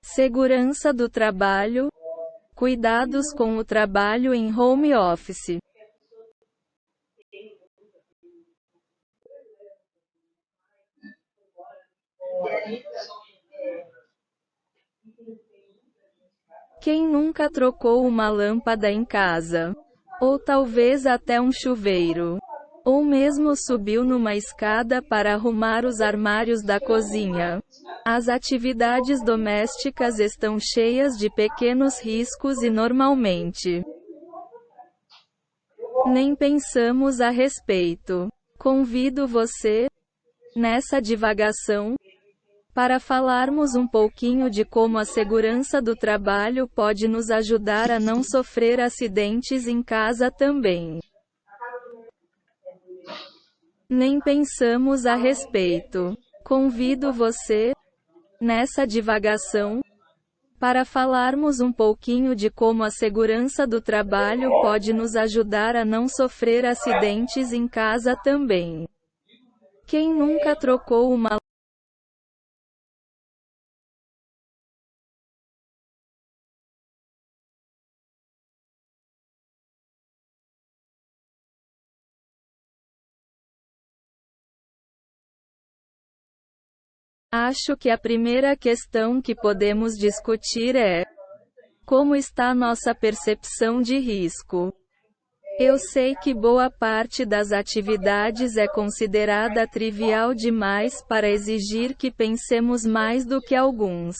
Segurança do trabalho, cuidados com o trabalho em home office. Quem nunca trocou uma lâmpada em casa? Ou talvez até um chuveiro? Ou mesmo subiu numa escada para arrumar os armários da cozinha? As atividades domésticas estão cheias de pequenos riscos e normalmente nem pensamos a respeito. Convido você, nessa divagação, para falarmos um pouquinho de como a segurança do trabalho pode nos ajudar a não sofrer acidentes em casa também. Nem pensamos a respeito. Convido você, nessa divagação, para falarmos um pouquinho de como a segurança do trabalho pode nos ajudar a não sofrer acidentes em casa também. Quem nunca trocou uma Acho que a primeira questão que podemos discutir é: como está nossa percepção de risco? Eu sei que boa parte das atividades é considerada trivial demais para exigir que pensemos mais do que alguns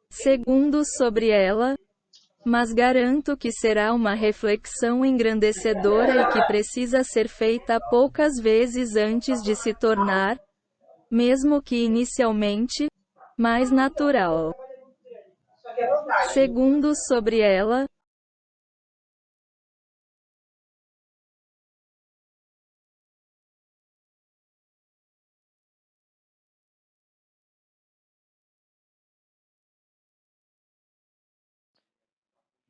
segundos sobre ela, mas garanto que será uma reflexão engrandecedora e que precisa ser feita poucas vezes antes de se tornar, mesmo que inicialmente, mais natural. Segundos sobre ela.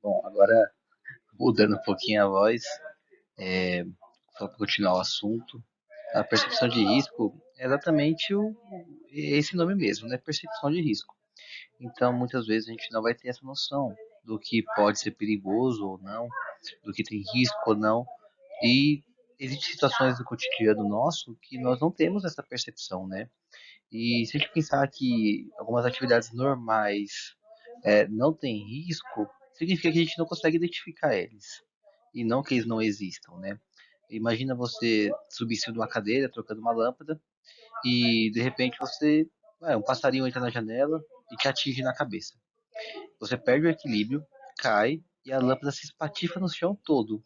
Bom, agora mudando um pouquinho a voz, é, só para continuar o assunto, a percepção de risco é exatamente esse nome mesmo, né? Percepção de risco. Então, muitas vezes a gente não vai ter essa noção do que pode ser perigoso ou não, do que tem risco ou não. E existem situações do cotidiano nosso que nós não temos essa percepção, né? E se a gente pensar que algumas atividades normais não têm risco, significa que a gente não consegue identificar eles. E não que eles não existam, né? Imagina você subir em cima de uma cadeira, trocando uma lâmpada, e de repente um passarinho entra na janela e te atinge na cabeça. Você perde o equilíbrio, cai e a lâmpada se espatifa no chão todo.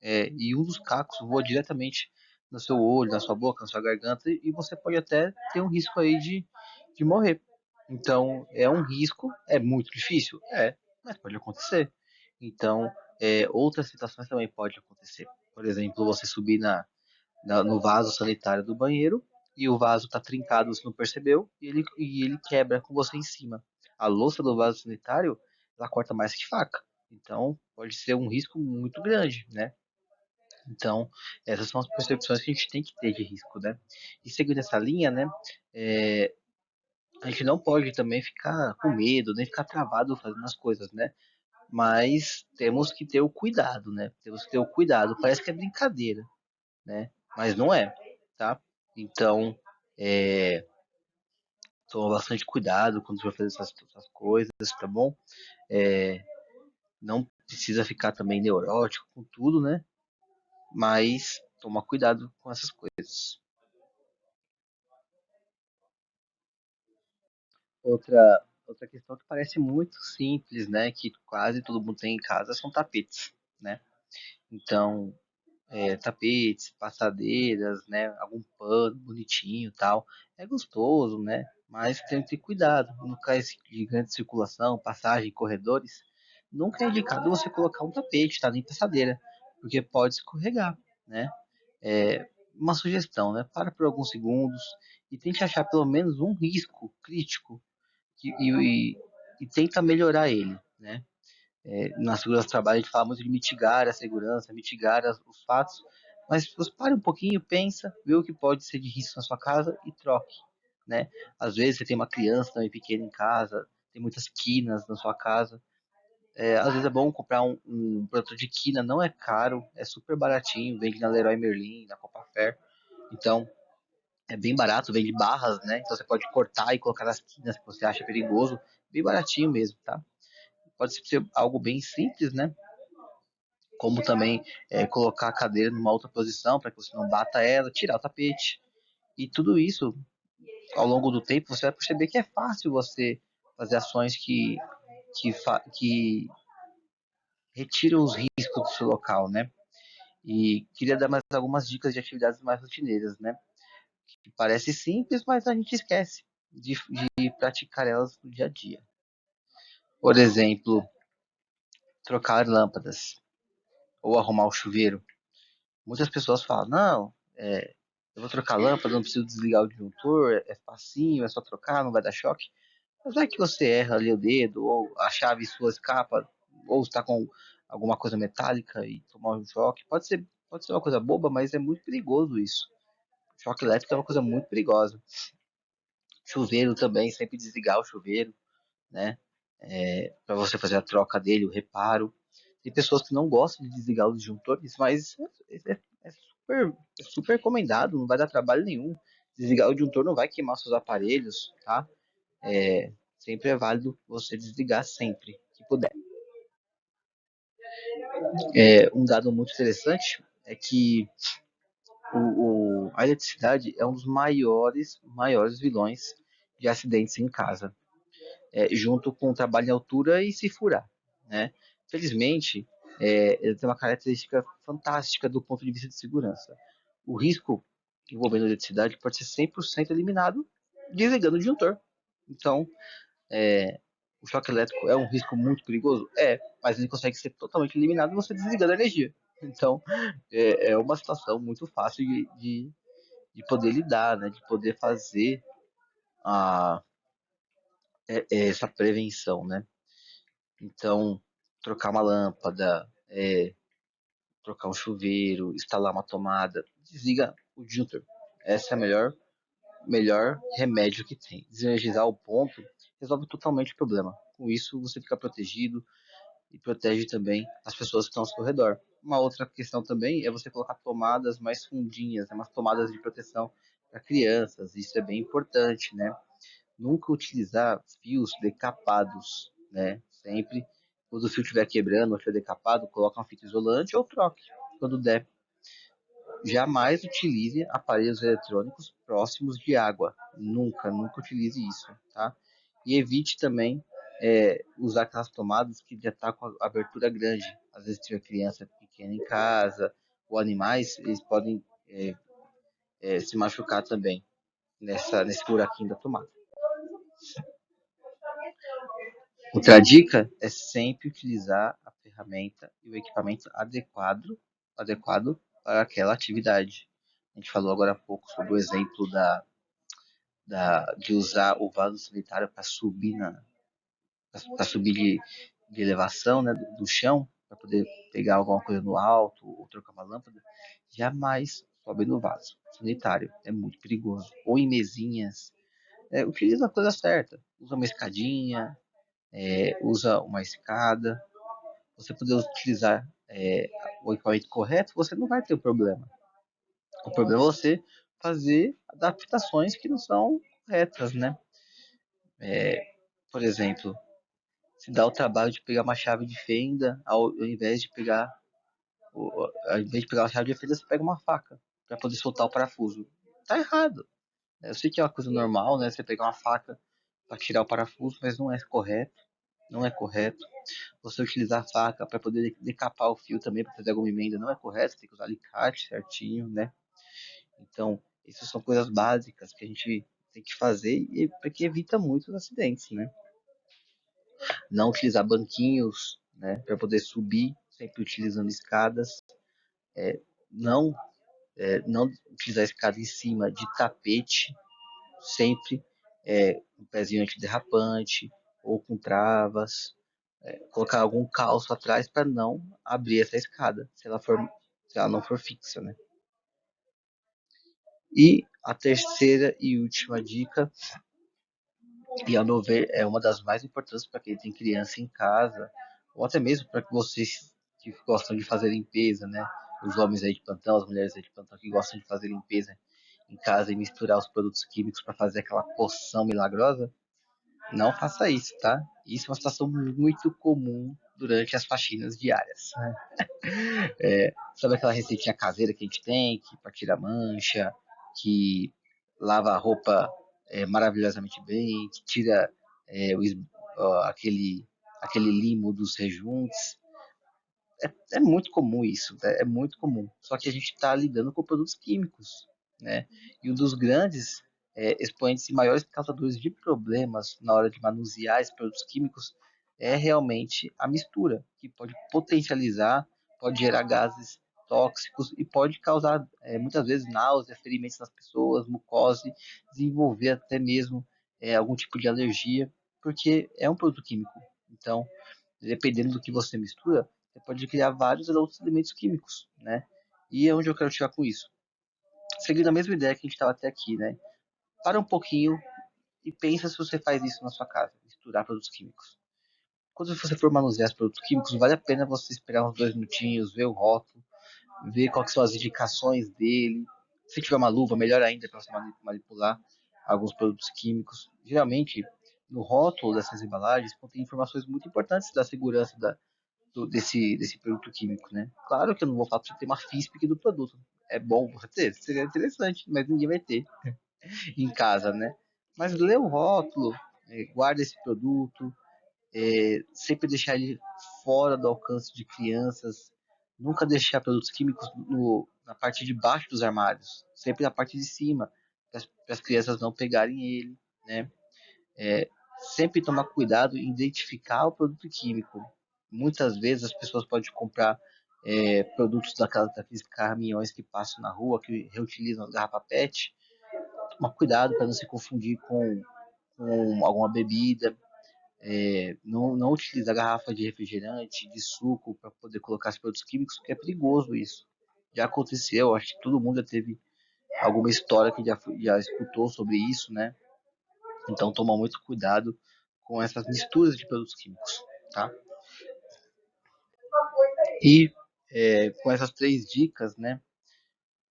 E um dos cacos voa diretamente no seu olho, na sua boca, na sua garganta, e você pode até ter um risco aí de morrer. Então, é um risco, é muito difícil? Mas pode acontecer. Então, outras situações também podem acontecer. Por exemplo, você subir no vaso sanitário do banheiro e o vaso está trincado, você não percebeu, e ele quebra com você em cima. A louça do vaso sanitário, ela corta mais que faca. Então, pode ser um risco muito grande, né? Então, essas são as percepções que a gente tem que ter de risco, né? E seguindo essa linha, né? é, a gente não pode também ficar com medo, nem ficar travado fazendo as coisas, né? Mas temos que ter o cuidado, né? Temos que ter o cuidado. Parece que é brincadeira, né? Mas não é, tá? Então, é, toma bastante cuidado quando você vai fazer essas coisas, tá bom? É, não precisa ficar também neurótico com tudo, né? Mas toma cuidado com essas coisas. Outra questão que parece muito simples, né? Que quase todo mundo tem em casa são tapetes, né? Então, tapetes, passadeiras, né? Algum pano bonitinho e tal. É gostoso, né? Mas tem que ter cuidado. No locais de grande circulação, passagem, corredores, nunca é indicado você colocar um tapete, tá? Nem passadeira, porque pode escorregar, né? Uma sugestão, né? Para por alguns segundos e tente achar pelo menos um risco crítico e tenta melhorar ele, né? Na segurança do trabalho a gente fala muito de mitigar a segurança, mitigar os fatos, mas você pare um pouquinho, pensa, vê o que pode ser de risco na sua casa e troque. né? Às vezes você tem uma criança também pequena em casa, tem muitas quinas na sua casa. Às vezes é bom comprar um protetor de quina, não é caro, é super baratinho, vende na Leroy Merlin, na Copa Fair. Então, é bem barato, vende barras, né? Então você pode cortar e colocar nas quinas que você acha perigoso, bem baratinho mesmo, tá? Pode ser algo bem simples, né? Como também colocar a cadeira numa outra posição para que você não bata ela, tirar o tapete. E tudo isso, ao longo do tempo, você vai perceber que é fácil você fazer ações que retiram os riscos do seu local, né? E queria dar mais algumas dicas de atividades mais rotineiras, né? Que parece simples, mas a gente esquece de praticar elas no dia a dia. Por exemplo, trocar lâmpadas ou arrumar o chuveiro. Muitas pessoas falam, não, eu vou trocar lâmpada, não preciso desligar o disjuntor, é facinho, é só trocar, não vai dar choque. Mas vai que você erra ali o dedo, ou a chave sua escapa, ou está com alguma coisa metálica e tomar um choque. Pode ser uma coisa boba, mas é muito perigoso isso. Choque elétrico é uma coisa muito perigosa. Chuveiro também, sempre desligar o chuveiro, né? Para você fazer a troca dele, o reparo. Tem pessoas que não gostam de desligar os disjuntores, mas é super recomendado, não vai dar trabalho nenhum. Desligar o disjuntor não vai queimar seus aparelhos, tá? Sempre é válido você desligar sempre que puder. Um dado muito interessante é que a eletricidade é um dos maiores vilões de acidentes em casa, junto com o trabalho em altura e se furar, né? Felizmente, ele tem uma característica fantástica do ponto de vista de segurança. O risco envolvendo a eletricidade pode ser 100% eliminado desligando o disjuntor. Então, o choque elétrico é um risco muito perigoso? Mas ele consegue ser totalmente eliminado você desligando a energia. Então, é uma situação muito fácil de poder lidar, né? De poder fazer a, essa prevenção, né? Então, trocar uma lâmpada, trocar um chuveiro, instalar uma tomada, desliga o disjuntor. Essa é a melhor remédio que tem. Desenergizar o ponto resolve totalmente o problema. Com isso, você fica protegido e protege também as pessoas que estão ao seu redor. Uma outra questão também é você colocar tomadas mais fundinhas, né, umas tomadas de proteção para crianças. Isso é bem importante, né? Nunca utilizar fios decapados, né? Sempre, quando o fio estiver quebrando ou estiver decapado, coloca uma fita isolante ou troque quando der. Jamais utilize aparelhos eletrônicos próximos de água. Nunca utilize isso, tá? E evite também usar aquelas tomadas que já está com a abertura grande. Às vezes tiver criança pequena em casa ou animais, eles podem se machucar também nesse buraquinho da tomada. Outra dica é sempre utilizar a ferramenta e o equipamento adequado para aquela atividade. A gente falou agora há pouco sobre o exemplo de usar o vaso sanitário para subir de elevação, né, do chão, para poder pegar alguma coisa no alto ou trocar uma lâmpada. Jamais sobe no vaso sanitário, é muito perigoso. Ou em mesinhas, utiliza a coisa certa, usa uma escadinha, usa uma escada. Você puder utilizar o equipamento correto, você não vai ter o problema. O problema é você fazer adaptações que não são corretas, né? Por exemplo, se dá o trabalho de pegar uma chave de fenda, ao invés de pegar uma chave de fenda, você pega uma faca para poder soltar o parafuso. Tá errado. Eu sei que é uma coisa normal, né? Você pegar uma faca para tirar o parafuso, mas não é correto. Não é correto. Você utilizar a faca para poder decapar o fio também, para fazer alguma emenda, não é correto. Você tem que usar alicate certinho, né? Então, essas são coisas básicas que a gente tem que fazer e porque evita muitos acidentes, né? Não utilizar banquinhos, né, para poder subir, sempre utilizando escadas. Não, não utilizar escada em cima de tapete, sempre um pezinho antiderrapante ou com travas. Colocar algum calço atrás para não abrir essa escada, se ela não for fixa, né? E a terceira e última dica, e ao meu ver é uma das mais importantes para quem tem criança em casa, ou até mesmo para vocês que gostam de fazer limpeza, né? Os homens aí de plantão, as mulheres aí de plantão que gostam de fazer limpeza em casa e misturar os produtos químicos para fazer aquela poção milagrosa, não faça isso, tá? Isso é uma situação muito comum durante as faxinas diárias. Sabe aquela receitinha caseira que a gente tem, que para tirar mancha, que lava a roupa maravilhosamente bem, que tira é, o, aquele limo dos rejuntos. É muito comum isso, né? É muito comum. Só que a gente está lidando com produtos químicos, né? E um dos grandes expoentes e maiores causadores de problemas na hora de manusear esses produtos químicos é realmente a mistura, que pode potencializar, pode gerar gases tóxicos e pode causar muitas vezes náuseas, ferimentos nas pessoas, mucose, desenvolver até mesmo algum tipo de alergia, porque é um produto químico. Então, dependendo do que você mistura, você pode criar vários outros elementos químicos, né? E é onde eu quero chegar com isso. Seguindo a mesma ideia que a gente estava até aqui, né? Para um pouquinho e pensa se você faz isso na sua casa, misturar produtos químicos. Quando você for manusear os produtos químicos, vale a pena você esperar uns 2 minutinhos, ver o rótulo, ver quais são as indicações dele. Se tiver uma luva, melhor ainda para você manipular alguns produtos químicos. Geralmente, no rótulo dessas embalagens contém informações muito importantes da segurança desse produto químico, né? Claro que eu não vou falar para você ter uma FISPIC do produto. É bom você ter, seria interessante, mas ninguém vai ter em casa, né? Mas lê o rótulo, guarda esse produto, sempre deixar ele fora do alcance de crianças, nunca deixar produtos químicos na parte de baixo dos armários, sempre na parte de cima, para as crianças não pegarem ele, né? É, sempre tomar cuidado em identificar o produto químico. Muitas vezes as pessoas podem comprar produtos daqueles caminhões que passam na rua, que reutilizam as garrafas PET. Tomar cuidado para não se confundir com alguma bebida. Não utilizar garrafa de refrigerante, de suco, para poder colocar os produtos químicos, porque é perigoso isso. Já aconteceu, acho que todo mundo já teve alguma história que já escutou sobre isso, né? Então, toma muito cuidado com essas misturas de produtos químicos, tá? E com essas 3 dicas, né?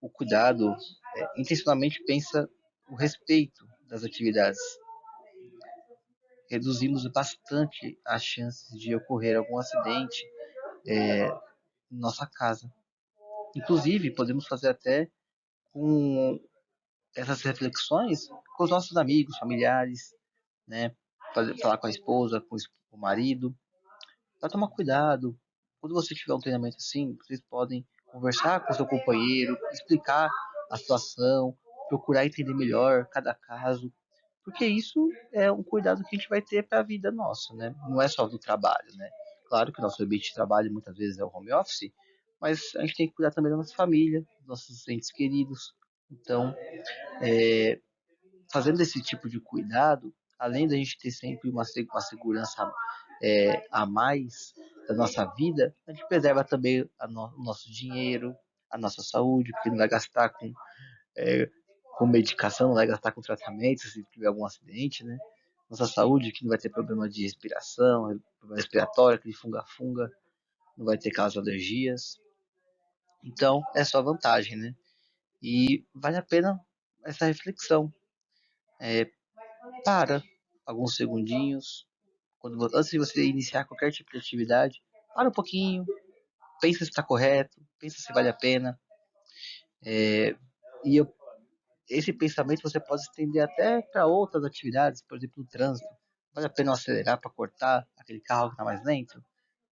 O cuidado, intencionalmente pensa o respeito das atividades. Reduzimos bastante as chances de ocorrer algum acidente em nossa casa. Inclusive, podemos fazer até com essas reflexões com os nossos amigos, familiares, né? Falar com a esposa, com o marido, para tomar cuidado. Quando você tiver um treinamento assim, vocês podem conversar com o seu companheiro, explicar a situação, procurar entender melhor cada caso, porque isso é um cuidado que a gente vai ter para a vida nossa, né? Não é só do trabalho, né? Claro que o nosso ambiente de trabalho muitas vezes é o home office, mas a gente tem que cuidar também da nossa família, dos nossos entes queridos. Então, fazendo esse tipo de cuidado, além da gente ter sempre uma segurança a mais da nossa vida, a gente preserva também o nosso dinheiro, a nossa saúde, porque não vai gastar com medicação, não vai gastar com tratamento se tiver algum acidente, né? Nossa saúde, que não vai ter problema de respiração, problema respiratório, que de funga-funga, não vai ter aquelas alergias. Então, é só vantagem, né? E vale a pena essa reflexão. É, para alguns segundinhos, antes de você iniciar qualquer tipo de atividade, para um pouquinho, pensa se está correto, pensa se vale a pena. E esse pensamento você pode estender até para outras atividades, por exemplo, no trânsito. Vale a pena eu acelerar para cortar aquele carro que está mais lento?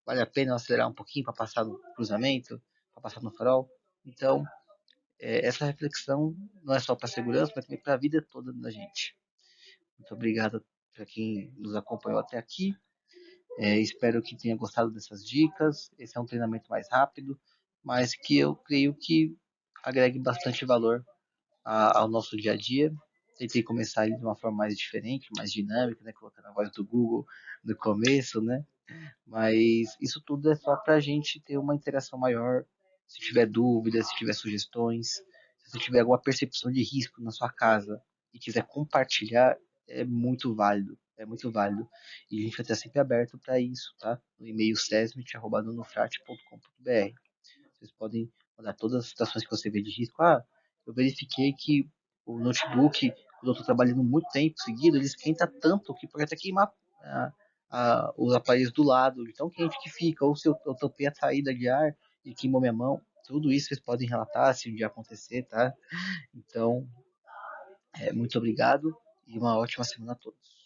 Vale a pena eu acelerar um pouquinho para passar no cruzamento, para passar no farol? Então, essa reflexão não é só para a segurança, mas também para a vida toda da gente. Muito obrigado para quem nos acompanhou até aqui. Espero que tenha gostado dessas dicas. Esse é um treinamento mais rápido, mas que eu creio que agregue bastante valor ao nosso dia a dia. Tentei começar ele de uma forma mais diferente, mais dinâmica, né? Colocando a voz do Google no começo, né? Mas isso tudo é só para a gente ter uma interação maior. Se tiver dúvidas, se tiver sugestões, Se você tiver alguma percepção de risco na sua casa e quiser compartilhar, é muito válido. É muito válido. E a gente vai estar sempre aberto para isso, tá? No e-mail sesmit.nanofrat.com.br. Vocês podem mandar todas as situações que você vê de risco. Ah, eu verifiquei que o notebook, quando eu estou trabalhando muito tempo seguido, ele esquenta tanto que pode até queimar os aparelhos do lado, de tão quente que fica. Ou se eu tampei a saída de ar e queimou minha mão. Tudo isso vocês podem relatar se um dia acontecer, tá? Então, muito obrigado e uma ótima semana a todos.